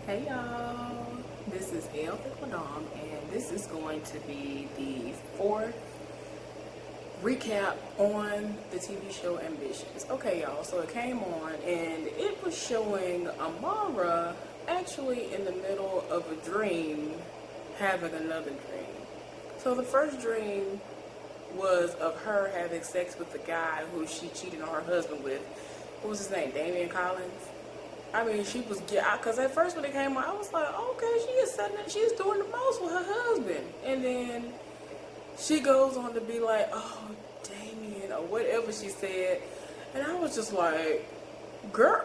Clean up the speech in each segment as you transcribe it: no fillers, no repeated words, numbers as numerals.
Hey y'all, this is El Madame, and this is going to be the fourth recap on the TV show Ambitions. Okay y'all, so it came on and it was showing Amara actually in the middle of a dream having another dream. So the first dream was of her having sex with the guy who she cheated on her husband with. What was his name? Damian Collins? I mean, she was, because at first when it came out, I was like, okay, she is setting it, she's doing the most with her husband. And then she goes on to be like, oh, Damien, or whatever she said. And I was just like, girl.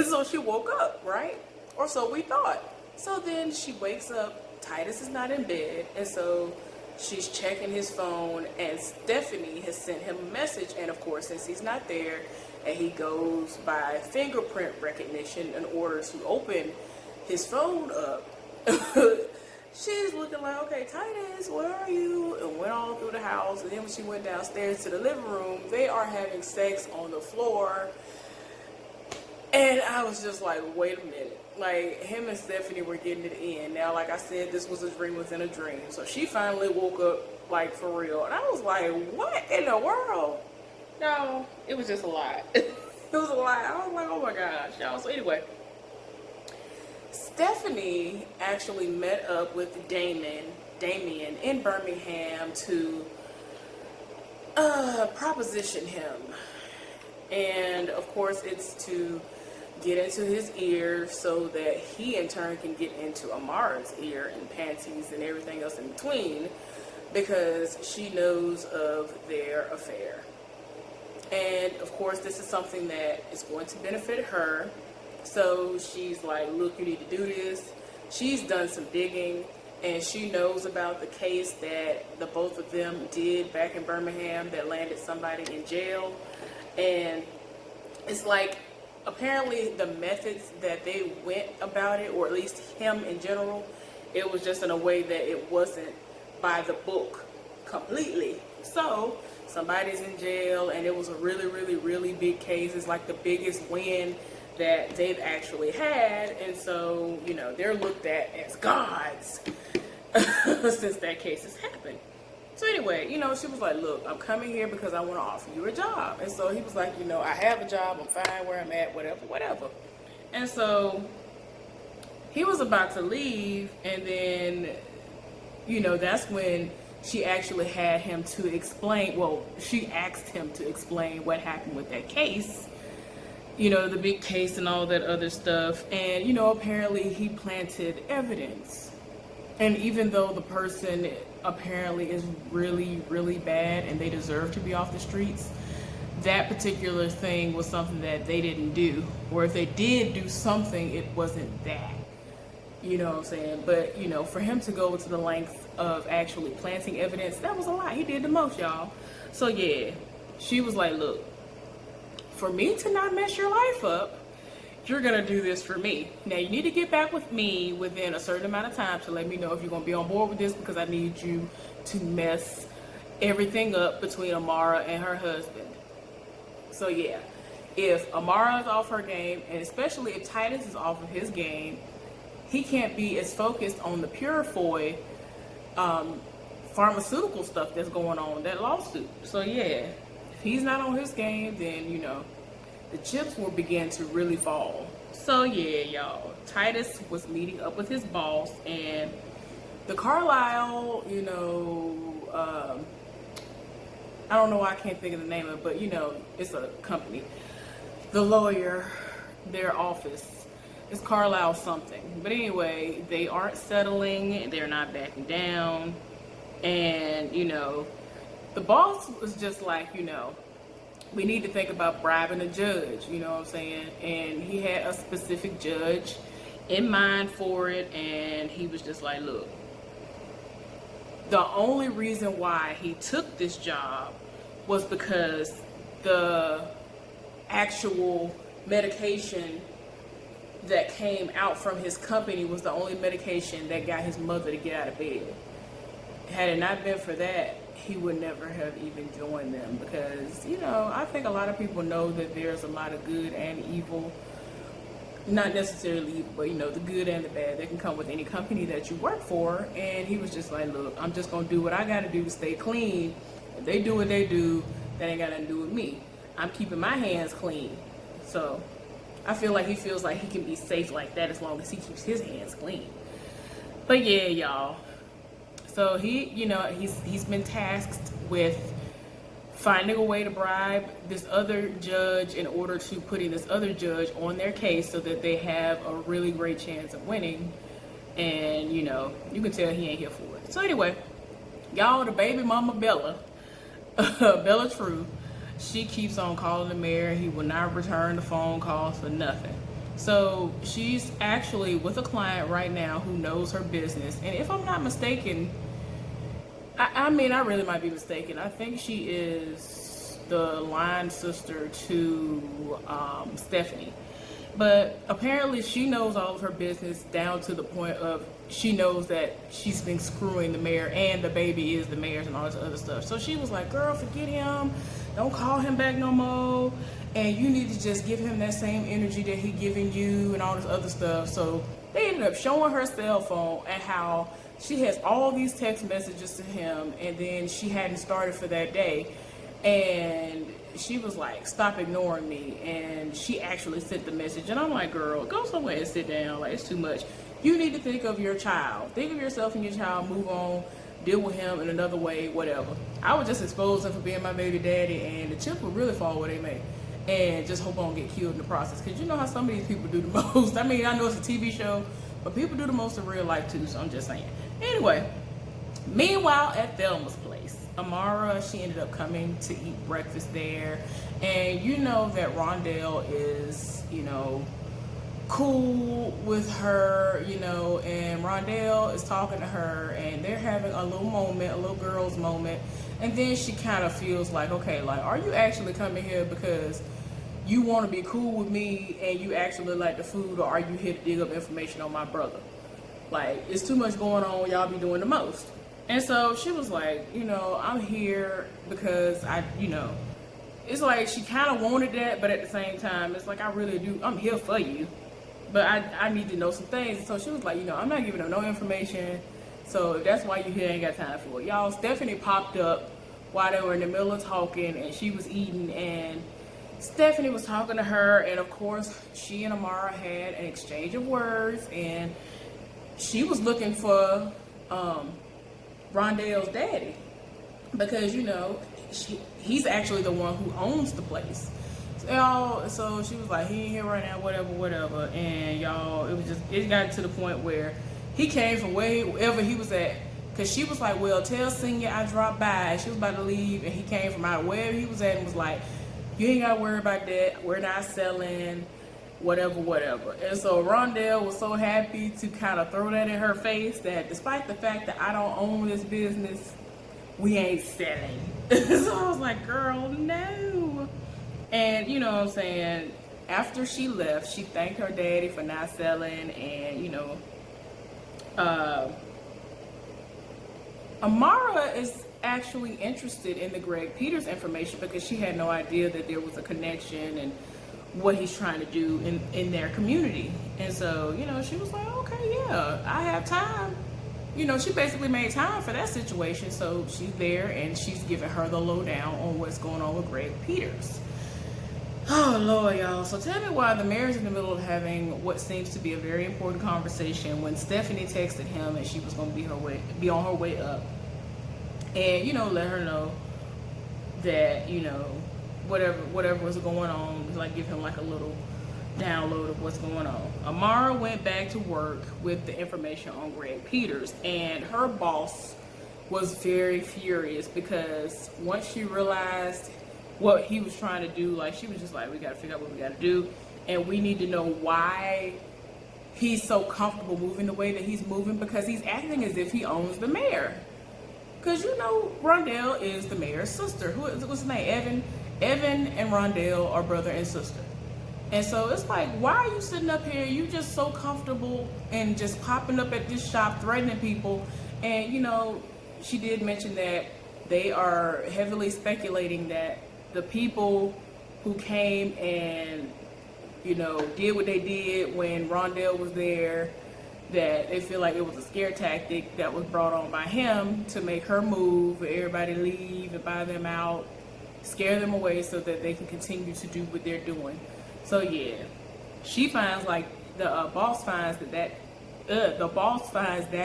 So she woke up, right? Or so we thought. So then she wakes up, Titus is not in bed, and so she's checking his phone, and Stephanie has sent him a message, and of course, since he's not there, and he goes by fingerprint recognition in order to open his phone up. She's looking like, okay, Titus, where are you? And went all through the house. And then when she went downstairs to the living room, they are having sex on the floor. And I was just like, wait a minute. Like, him and Stephanie were getting it in. Now, like I said, this was a dream within a dream. So she finally woke up, like, for real. And I was like, what in the world? No, it was just a lie. It was a lie. I was like, oh my gosh, y'all. So anyway, Stephanie actually met up with Damien in Birmingham to proposition him. And of course, it's to get into his ear so that he in turn can get into Amara's ear and panties and everything else in between, because she knows of their affair. And of course, this is something that is going to benefit her. So she's like, look, you need to do this. She's done some digging, and she knows about the case that the both of them did back in Birmingham that landed somebody in jail. And it's like, apparently the methods that they went about it, or at least him in general, it was just in a way that it wasn't by the book completely. So somebody's in jail, and it was a really, really, really big case. It's like the biggest win that they've actually had, and so, you know, they're looked at as gods since that case has happened. So anyway, you know, she was like, look, I'm coming here because I want to offer you a job. And so he was like, you know, I have a job, I'm fine where I'm at, whatever. And so he was about to leave, and then, you know, that's when she actually had him to explain, well, she asked him to explain what happened with that case, you know, the big case and all that other stuff. And, you know, apparently he planted evidence. And even though the person apparently is really, really bad and they deserve to be off the streets, that particular thing was something that they didn't do. Or if they did do something, it wasn't that. You know what I'm saying? But, you know, for him to go to the length of actually planting evidence, that was a lot. He did the most, y'all. So, yeah, she was like, look, for me to not mess your life up, you're going to do this for me. Now, you need to get back with me within a certain amount of time to let me know if you're going to be on board with this, because I need you to mess everything up between Amara and her husband. So, yeah, if Amara is off her game, and especially if Titus is off of his game, he can't be as focused on the Purifoy pharmaceutical stuff that's going on, that lawsuit. So yeah, if he's not on his game, then, you know, the chips will begin to really fall. So yeah, y'all, Titus was meeting up with his boss, and the Carlisle, you know, I don't know why I can't think of the name of it, but, you know, it's a company. The lawyer, their office, it's Carlisle something. But anyway, they aren't settling. They're not backing down. And, you know, the boss was just like, you know, we need to think about bribing a judge, you know what I'm saying? And he had a specific judge in mind for it. And he was just like, look, the only reason why he took this job was because the actual medication that came out from his company was the only medication that got his mother to get out of bed. Had it not been for that, he would never have even joined them, because, you know, I think a lot of people know that there's a lot of good and evil not necessarily evil, but you know, the good and the bad that can come with any company that you work for. And he was just like, look, I'm just gonna do what I gotta do to stay clean. If they do what they do, that ain't got nothing to do with me. I'm keeping my hands clean. So I feel like he feels like he can be safe like that as long as he keeps his hands clean. But yeah, y'all. So he's been tasked with finding a way to bribe this other judge in order to putting this other judge on their case so that they have a really great chance of winning. And you know, you can tell he ain't here for it. So anyway, y'all, the baby mama Bella, Bella True, she keeps on calling the mayor. He will not return the phone calls for nothing. So she's actually with a client right now who knows her business. And if I'm not mistaken, I mean, I really might be mistaken. I think she is the line sister to Stephanie. But apparently she knows all of her business down to the point of she knows that she's been screwing the mayor and the baby is the mayor's and all this other stuff. So she was like, girl, forget him. Don't call him back no more. And you need to just give him that same energy that he giving you and all this other stuff. So they ended up showing her cell phone and how she has all these text messages to him, and then she hadn't started for that day. And she was like, stop ignoring me. And she actually sent the message. And I'm like, girl, go somewhere and sit down. Like, it's too much. You need to think of your child. Think of yourself and your child. Move on. Deal with him in another way, whatever. I would just expose him for being my baby daddy, and the chips would really fall where they may. And just hope I don't get killed in the process. Because you know how some of these people do the most. I mean, I know it's a TV show, but people do the most in real life too, so I'm just saying. Anyway, meanwhile at Thelma's place, Amara, she ended up coming to eat breakfast there. And you know that Rondell is, you know, cool with her, you know, and Rondell is talking to her and they're having a little moment, a little girl's moment. And then she kind of feels like, okay, like, are you actually coming here because you want to be cool with me and you actually like the food, or are you here to dig up information on my brother? Like, it's too much going on, y'all be doing the most. And so she was like, you know, I'm here because you know, it's like she kind of wanted that, but at the same time, it's like, I really do, I'm here for you, but I need to know some things. And so she was like, you know, I'm not giving her no information, so if that's why you're here, I ain't got time for it. Y'all, Stephanie popped up while they were in the middle of talking, and she was eating, and Stephanie was talking to her, and of course, she and Amara had an exchange of words, and she was looking for Rondell's daddy because, you know, he's actually the one who owns the place. So she was like, he ain't here right now, whatever. And y'all, it got to the point where he came from wherever he was at, because she was like, well, tell Senior I dropped by. She was about to leave, and he came from out wherever he was at and was like, you ain't got to worry about that. We're not selling. Whatever. And so Rondell was so happy to kind of throw that in her face that despite the fact that I don't own this business, we ain't selling. So I was like, girl, no. And you know what I'm saying, after she left, she thanked her daddy for not selling. And you know, Amara is actually interested in the Greg Peters information because she had no idea that there was a connection and what he's trying to do in their community. And so, you know, she was like, okay, yeah, I have time. You know, she basically made time for that situation. So she's there and she's giving her the lowdown on what's going on with Greg Peters. Oh, Lord, y'all. So tell me why the mayor's in the middle of having what seems to be a very important conversation when Stephanie texted him and she was going to be on her way up. And, you know, let her know that, you know, whatever was going on, like give him like a little download of what's going on. Amara went back to work with the information on Greg Peters, and her boss was very furious because once she realized what he was trying to do, like she was just like, we got to figure out what we got to do, and we need to know why he's so comfortable moving the way that he's moving, because he's acting as if he owns the mayor. Because you know, Rondell is the mayor's sister. What's his name? Evan and Rondell are brother and sister. And so it's like, why are you sitting up here? You just so comfortable and just popping up at this shop, threatening people. And, you know, she did mention that they are heavily speculating that the people who came and, did what they did when Rondell was there, that they feel like it was a scare tactic that was brought on by him to make her move, everybody leave and buy them out, scare them away so that they can continue to do what they're doing. So yeah, she finds like the boss finds that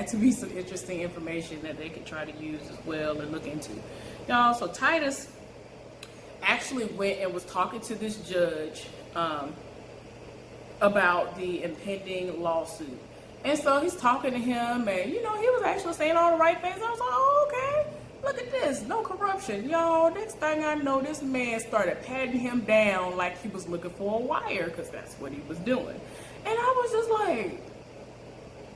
to be some interesting information that they can try to use as well and look into. Y'all, so Titus actually went and was talking to this judge about the impending lawsuit. And so he's talking to him, and he was actually saying all the right things. I was like, oh, okay, look at this, no corruption. Y'all, next thing I know, this man started patting him down like he was looking for a wire, because that's what he was doing. And I was just like,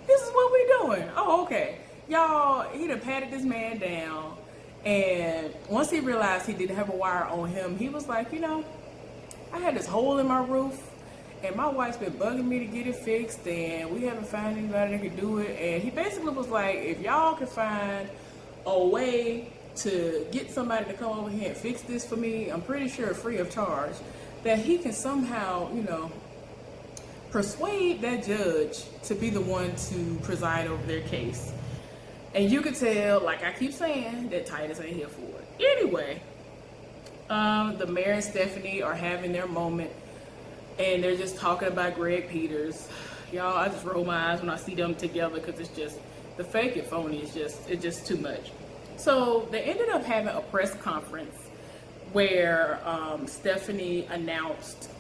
this is what we doing. Oh, okay. Y'all, he done patted this man down, and once he realized he didn't have a wire on him, he was like, I had this hole in my roof, and my wife's been bugging me to get it fixed, and we haven't found anybody that can do it. And he basically was like, if y'all can find a way to get somebody to come over here and fix this for me, I'm pretty sure free of charge, that he can somehow, persuade that judge to be the one to preside over their case. And you could tell, like I keep saying, that Titus ain't here for it. Anyway, the mayor and Stephanie are having their moment, and they're just talking about Greg Peters. Y'all, I just roll my eyes when I see them together, because it's just, the fake and phony is just too much. So they ended up having a press conference where Stephanie announced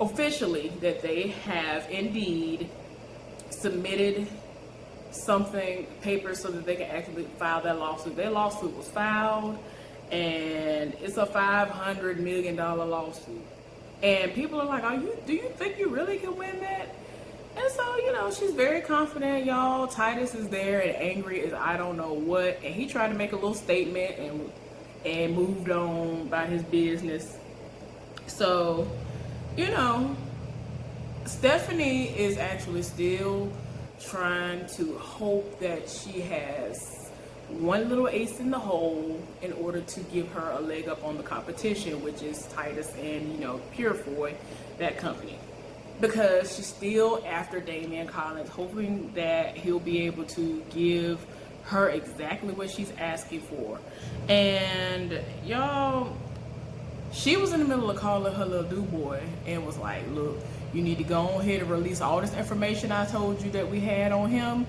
officially that they have indeed submitted papers so that they can actually file that lawsuit. Their lawsuit was filed, and it's a $500 million lawsuit. And people are like, do you think you really can win that? And so, she's very confident, y'all. Titus is there and angry as I don't know what. And he tried to make a little statement and moved on about his business. So, Stephanie is actually still trying to hope that she has one little ace in the hole in order to give her a leg up on the competition, which is Titus and, Purefoy, that company. Because she's still after Damian Collins, hoping that he'll be able to give her exactly what she's asking for. And y'all, she was in the middle of calling her little dude boy and was like, look, you need to go on ahead and release all this information I told you that we had on him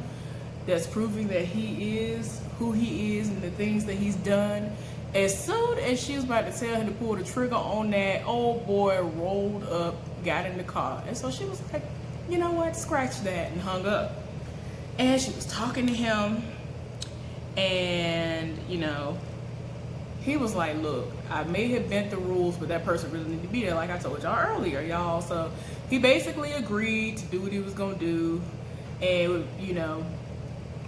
that's proving that he is who he is and the things that he's done. As soon as she was about to tell him to pull the trigger on that, old boy rolled up, got in the car. And so she was like, you know what, scratch that, and hung up. And she was talking to him, and he was like, look, I may have bent the rules, but that person really need to be there, like I told y'all earlier, y'all. So he basically agreed to do what he was gonna do. And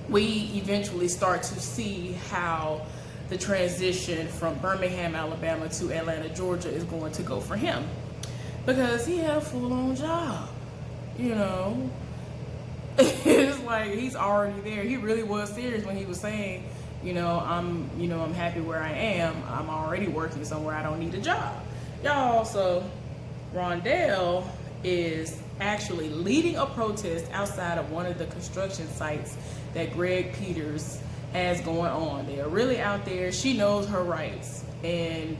we eventually start to see how the transition from Birmingham, Alabama to Atlanta, Georgia is going to go for him, because he had a full-on job. It's like he's already there. He really was serious when he was saying, I'm happy where I am. I'm already working somewhere. I don't need a job. Y'all, so Rondell is actually leading a protest outside of one of the construction sites that Greg Peters has going on. They are really out there. She knows her rights. And,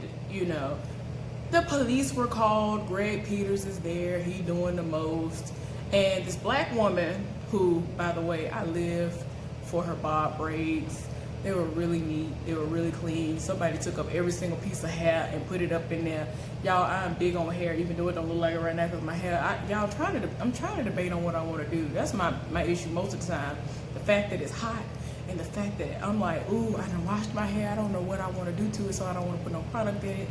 the police were called. Greg Peters is there. He doing the most. And this black woman, who, by the way, I live for her bob braids. They were really neat. They were really clean. Somebody took up every single piece of hair and put it up in there. Y'all, I'm big on hair, even though it don't look like it right now because my hair. I'm trying to debate on what I want to do. That's my issue most of the time. The fact that it's hot, and the fact that I'm like, ooh, I done washed my hair. I don't know what I want to do to it, so I don't want to put no product in it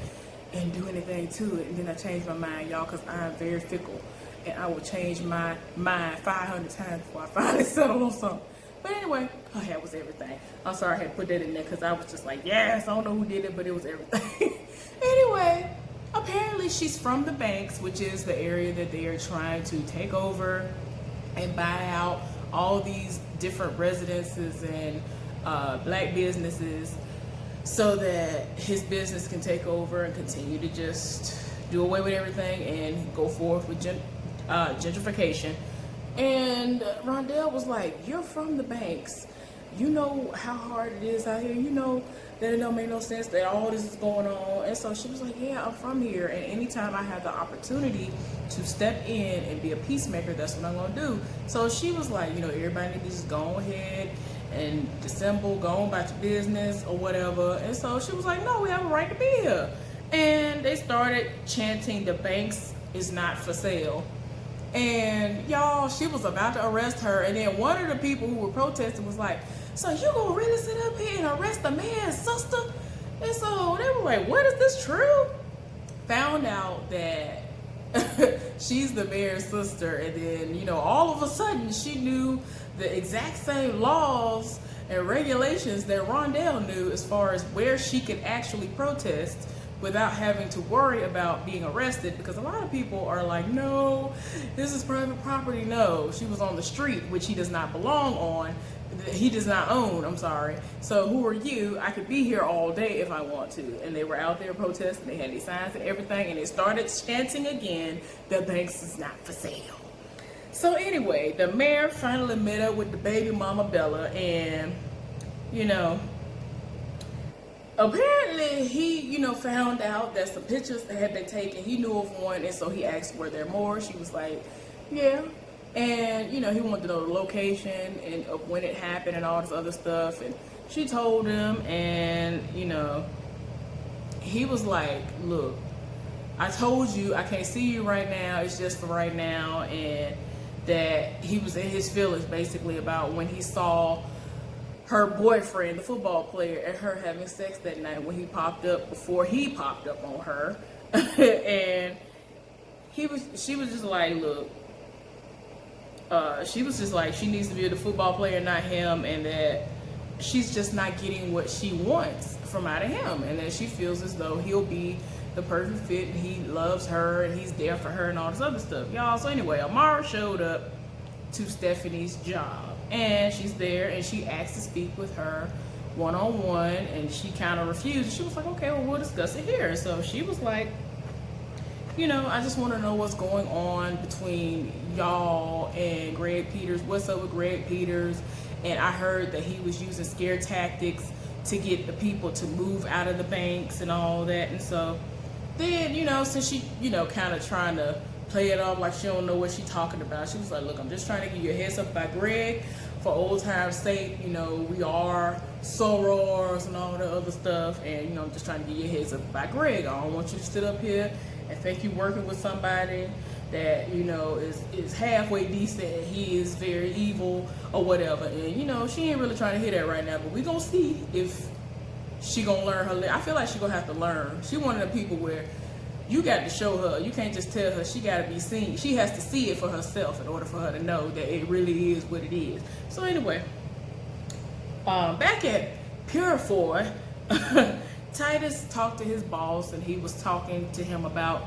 and do anything to it. And then I changed my mind, y'all, because I'm very fickle, and I will change my mind 500 times before I finally settle on something. But anyway, her hair was everything. I'm sorry I had to put that in there because I was just like, yes, I don't know who did it, but it was everything. Anyway, apparently she's from the Banks, which is the area that they are trying to take over and buy out all these different residences and black businesses so that his business can take over and continue to just do away with everything and go forth with gentrification. And Rondell was like, "You're from the banks. You know how hard it is out here. You know that it don't make no sense that all this is going on." And so she was like, "Yeah, I'm from here. And anytime I have the opportunity to step in and be a peacemaker, that's what I'm going to do." So she was like, everybody needs to just go ahead and dissemble, go on about your business or whatever. And so she was like, "No, we have a right to be here." And they started chanting, "The banks is not for sale." And y'all, she was about to arrest her. And then one of the people who were protesting was like, "So you gonna really sit up here and arrest the man's sister?" And so they were like, "What, is this true?" Found out that she's the mayor's sister. And then, all of a sudden she knew the exact same laws and regulations that Rondell knew as far as where she could actually protest without having to worry about being arrested, because a lot of people are like, "No, this is private property." No, she was on the street, which he does not belong on. He does not own, I'm sorry. So who are you? I could be here all day if I want to. And they were out there protesting. They had these signs and everything, and they started chanting again, "The banks is not for sale." So anyway, the mayor finally met up with the baby mama Bella, and apparently he, found out that some pictures that had been taken. He knew of one, and so he asked, "Were there more?" She was like, "Yeah." And, he wanted to know the location and of when it happened and all this other stuff. And she told him, and, he was like, "Look, I told you I can't see you right now. It's just for right now." And that he was in his feelings basically about when he saw her boyfriend, the football player, and her having sex that night when he popped up, before he popped up on her. And she was just like, "Look," she was just like, she needs to be the football player, not him, and that she's just not getting what she wants from out of him, and that she feels as though he'll be the perfect fit and he loves her and he's there for her and all this other stuff, y'all. So anyway, Amara showed up to Stephanie's job, and she's there, and she asked to speak with her one-on-one, and she kind of refused. She was like, "Okay, well, we'll discuss it here." So she was like, "I just want to know what's going on between y'all and Greg Peters. What's up with Greg Peters? And I heard that he was using scare tactics to get the people to move out of the banks and all that." And so then, since she, kind of trying to play it off like she don't know what she's talking about, she was like, "Look, I'm just trying to give you a heads up about Greg for old time's sake. We are sorors and all the other stuff. And, I'm just trying to give you a heads up about Greg. I don't want you to sit up here and think you're working with somebody that, is halfway decent and he is very evil or whatever." And, she ain't really trying to hear that right now, but we gonna see if she gonna learn her. I feel like she gonna have to learn. She one of the people where you got to show her. You can't just tell her. She got to be seen. She has to see it for herself in order for her to know that it really is what it is. So anyway, back at Purifoy, Titus talked to his boss, and he was talking to him about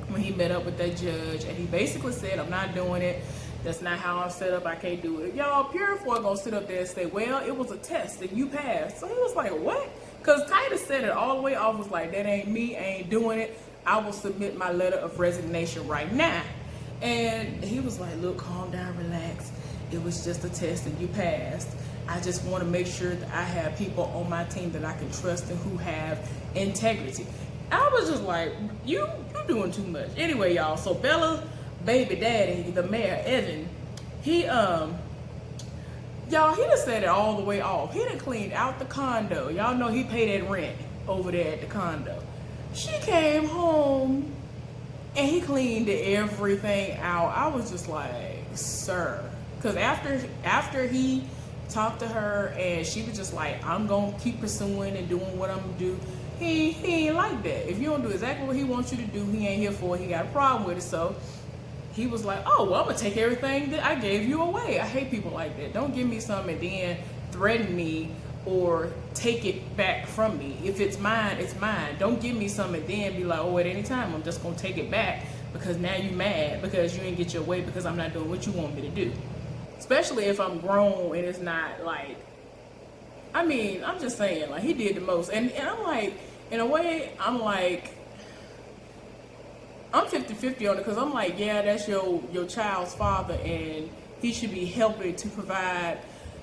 when he met up with that judge, and he basically said, "I'm not doing it. That's not how I'm set up. I can't do it." Y'all, Purifoy gonna sit up there and say, "Well, it was a test and you passed." So he was like, "What?" Because Titus said it all the way off, was like, "That ain't me. I ain't doing it. I will submit my letter of resignation right now." And he was like, "Look, calm down, relax. It was just a test and you passed. I just want to make sure that I have people on my team that I can trust and who have integrity." I was just like, you doing too much. Anyway, y'all, so Bella baby daddy, the mayor, Evan, he y'all, he done set it all the way off. He done cleaned out the condo. Y'all know he paid that rent over there at the condo. She came home and he cleaned everything out. I was just like, "Sir," because after he talked to her and she was just like, "I'm gonna keep pursuing and doing what I'm gonna do," he ain't like that. If you don't do exactly what he wants you to do, he ain't here for it. He got a problem with it. So he was like, "Oh, well, I'm gonna take everything that I gave you away." I hate people like that. Don't give me something and then threaten me or take it back from me. If it's mine, it's mine. Don't give me something and then be like, "Oh, at any time I'm just gonna take it back because now you mad because you didn't get your way because I'm not doing what you want me to do." Especially if I'm grown and it's not like, I mean, I'm just saying, like, he did the most. And I'm like, in a way, I'm like, I'm 50-50 on it, because I'm like, yeah, that's your child's father, and he should be helping to provide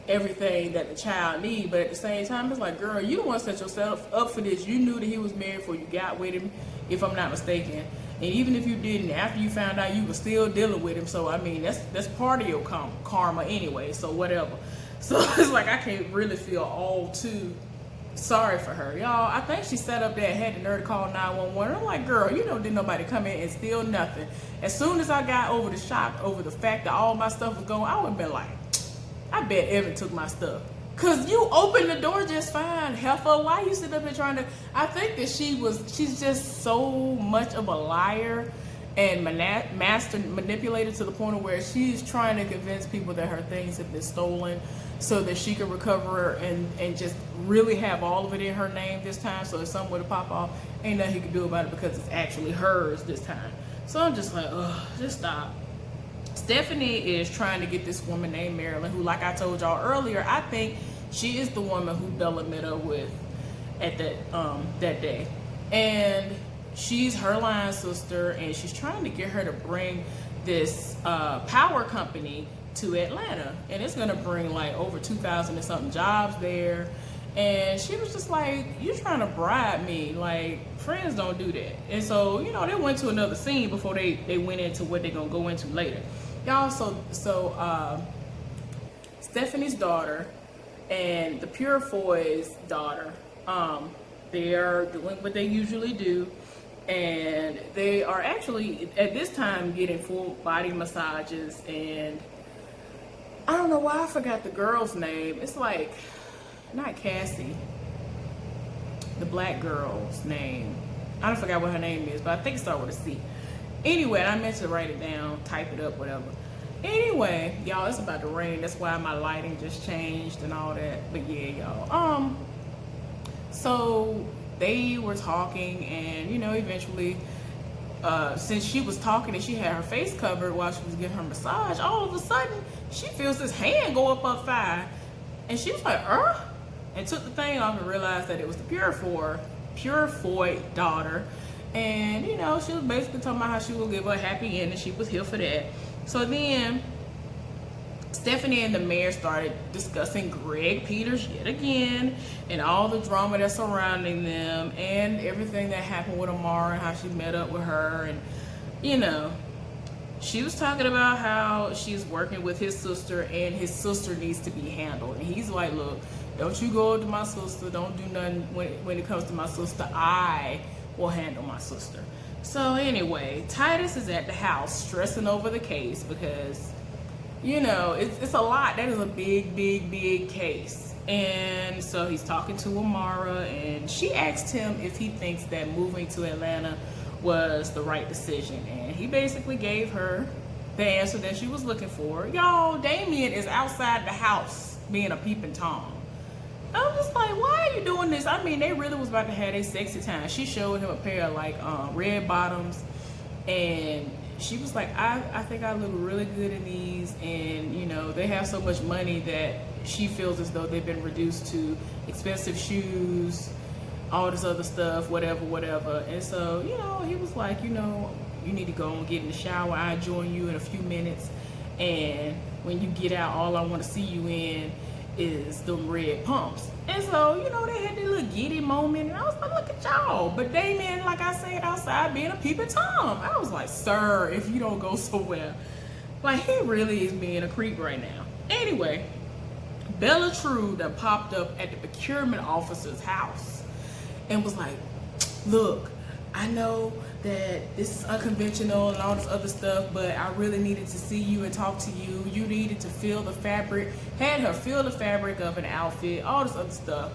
everything that the child needs. But at the same time, it's like, girl, you don't want to set yourself up for this. You knew that he was married before you got with him, if I'm not mistaken. And even if you didn't, after you found out, you were still dealing with him. So I mean, that's part of your karma anyway. So whatever. So it's like, I can't really feel all too sorry for her, y'all. I think she sat up there and had the nerve to call 911. I'm like, girl, you know, didn't nobody come in and steal nothing. As soon as I got over the shock over the fact that all my stuff was gone, I would have been like, I bet Evan took my stuff. Cause you opened the door just fine, heifer. Why you sitting up there trying to? I think that she's just so much of a liar and master manipulated to the point of where she's trying to convince people that her things have been stolen, so that she can recover and just really have all of it in her name this time. So if something were to pop off, ain't nothing he can do about it, because it's actually hers this time. So I'm just like, ugh, just stop. Stephanie is trying to get this woman named Marilyn, who, like I told y'all earlier, I think she is the woman who Bella met up with at that day. And she's her line sister, and she's trying to get her to bring this power company to Atlanta. And it's going to bring like over 2,000 and something jobs there. And she was just like, you're trying to bribe me. Like, friends don't do that. And so, you know, they went to another scene before they went into what they're going to go into later. Y'all, so Stephanie's daughter and the Purefoy's daughter, they are doing what they usually do. And they are actually, at this time, getting full body massages. And I don't know why I forgot the girl's name. It's like, not Cassie, the black girl's name. I don't forget what her name is, but I think it started with a C. Anyway, I meant to write it down, type it up, whatever. Anyway, y'all, it's about to rain. That's why my lighting just changed and all that. But yeah, y'all. So they were talking, and you know, eventually, since she was talking and she had her face covered while she was getting her massage, all of a sudden she feels this hand go up thigh, and she was like, and took the thing off and realized that it was the Purefoy daughter. And you know, she was basically talking about how she would give her a happy ending. She was here for that. So then Stephanie and the mayor started discussing Greg Peters yet again, and all the drama that's surrounding them, and everything that happened with Amara and how she met up with her. And you know, she was talking about how she's working with his sister, and his sister needs to be handled. And he's like, look, don't you go to my sister. Don't do nothing when it comes to my sister. I will handle my sister. So anyway, Titus is at the house stressing over the case, because you know, it's a lot. That is a big case. And so he's talking to Amara, and she asked him if he thinks that moving to Atlanta was the right decision. And he basically gave her the answer that she was looking for. Y'all, Damien is outside the house being a peeping Tom. I was just like, why are you doing this? I mean, they really was about to have a sexy time. She showed him a pair of like red bottoms, and she was like, I think I look really good in these. And you know, they have so much money that she feels as though they've been reduced to expensive shoes, all this other stuff, whatever. And so, you know, he was like, you know, you need to go and get in the shower. I'll join you in a few minutes, and when you get out, all I want to see you in is the red pumps. And so, you know, they had this little giddy moment, and I was like, look at y'all. But Damien, like I said, outside being a peeping Tom. I was like, sir, if you don't go somewhere. Like, he really is being a creep right now. Anyway, Bella True that popped up at the procurement officer's house and was like, look, I know that this is unconventional and all this other stuff, but I really needed to see you and talk to you. You needed to feel the fabric, had her feel the fabric of an outfit, all this other stuff.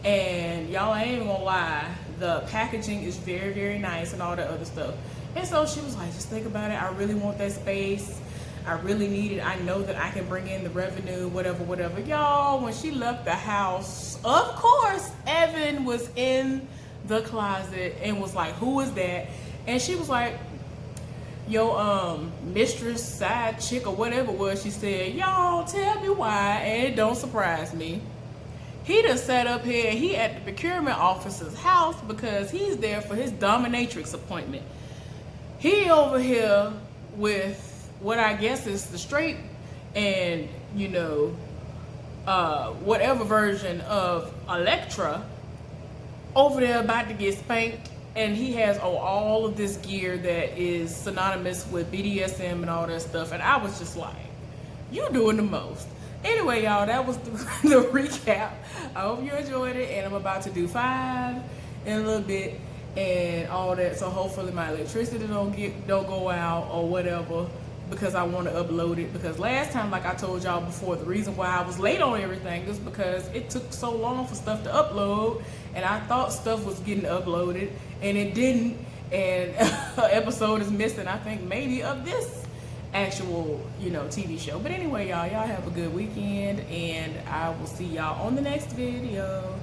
And y'all, I ain't even gonna lie, the packaging is very nice and all that other stuff. And so she was like, just think about it. I really want that space. I really need it. I know that I can bring in the revenue, whatever. Y'all, when she left the house, of course, Evan was in the closet and was like, who is that? And she was like, yo, mistress, side chick, or whatever it was. She said, y'all, tell me why, and it don't surprise me. He done sat up here, he at the procurement officer's house because he's there for his dominatrix appointment. he over here with what I guess is the straight and, you know, whatever version of Elektra over there about to get spanked, and he has all of this gear that is synonymous with BDSM and all that stuff, and I was just like, you doing the most. Anyway, y'all, that was the recap. I hope you enjoyed it, and I'm about to do 5 in a little bit and all that, so hopefully my electricity don't go out or whatever, because I want to upload it. Because last time, like I told y'all before, the reason why I was late on everything is because it took so long for stuff to upload, and I thought stuff was getting uploaded and it didn't, and an episode is missing, I think maybe of this actual, you know, TV show. But anyway, y'all have a good weekend, and I will see y'all on the next video.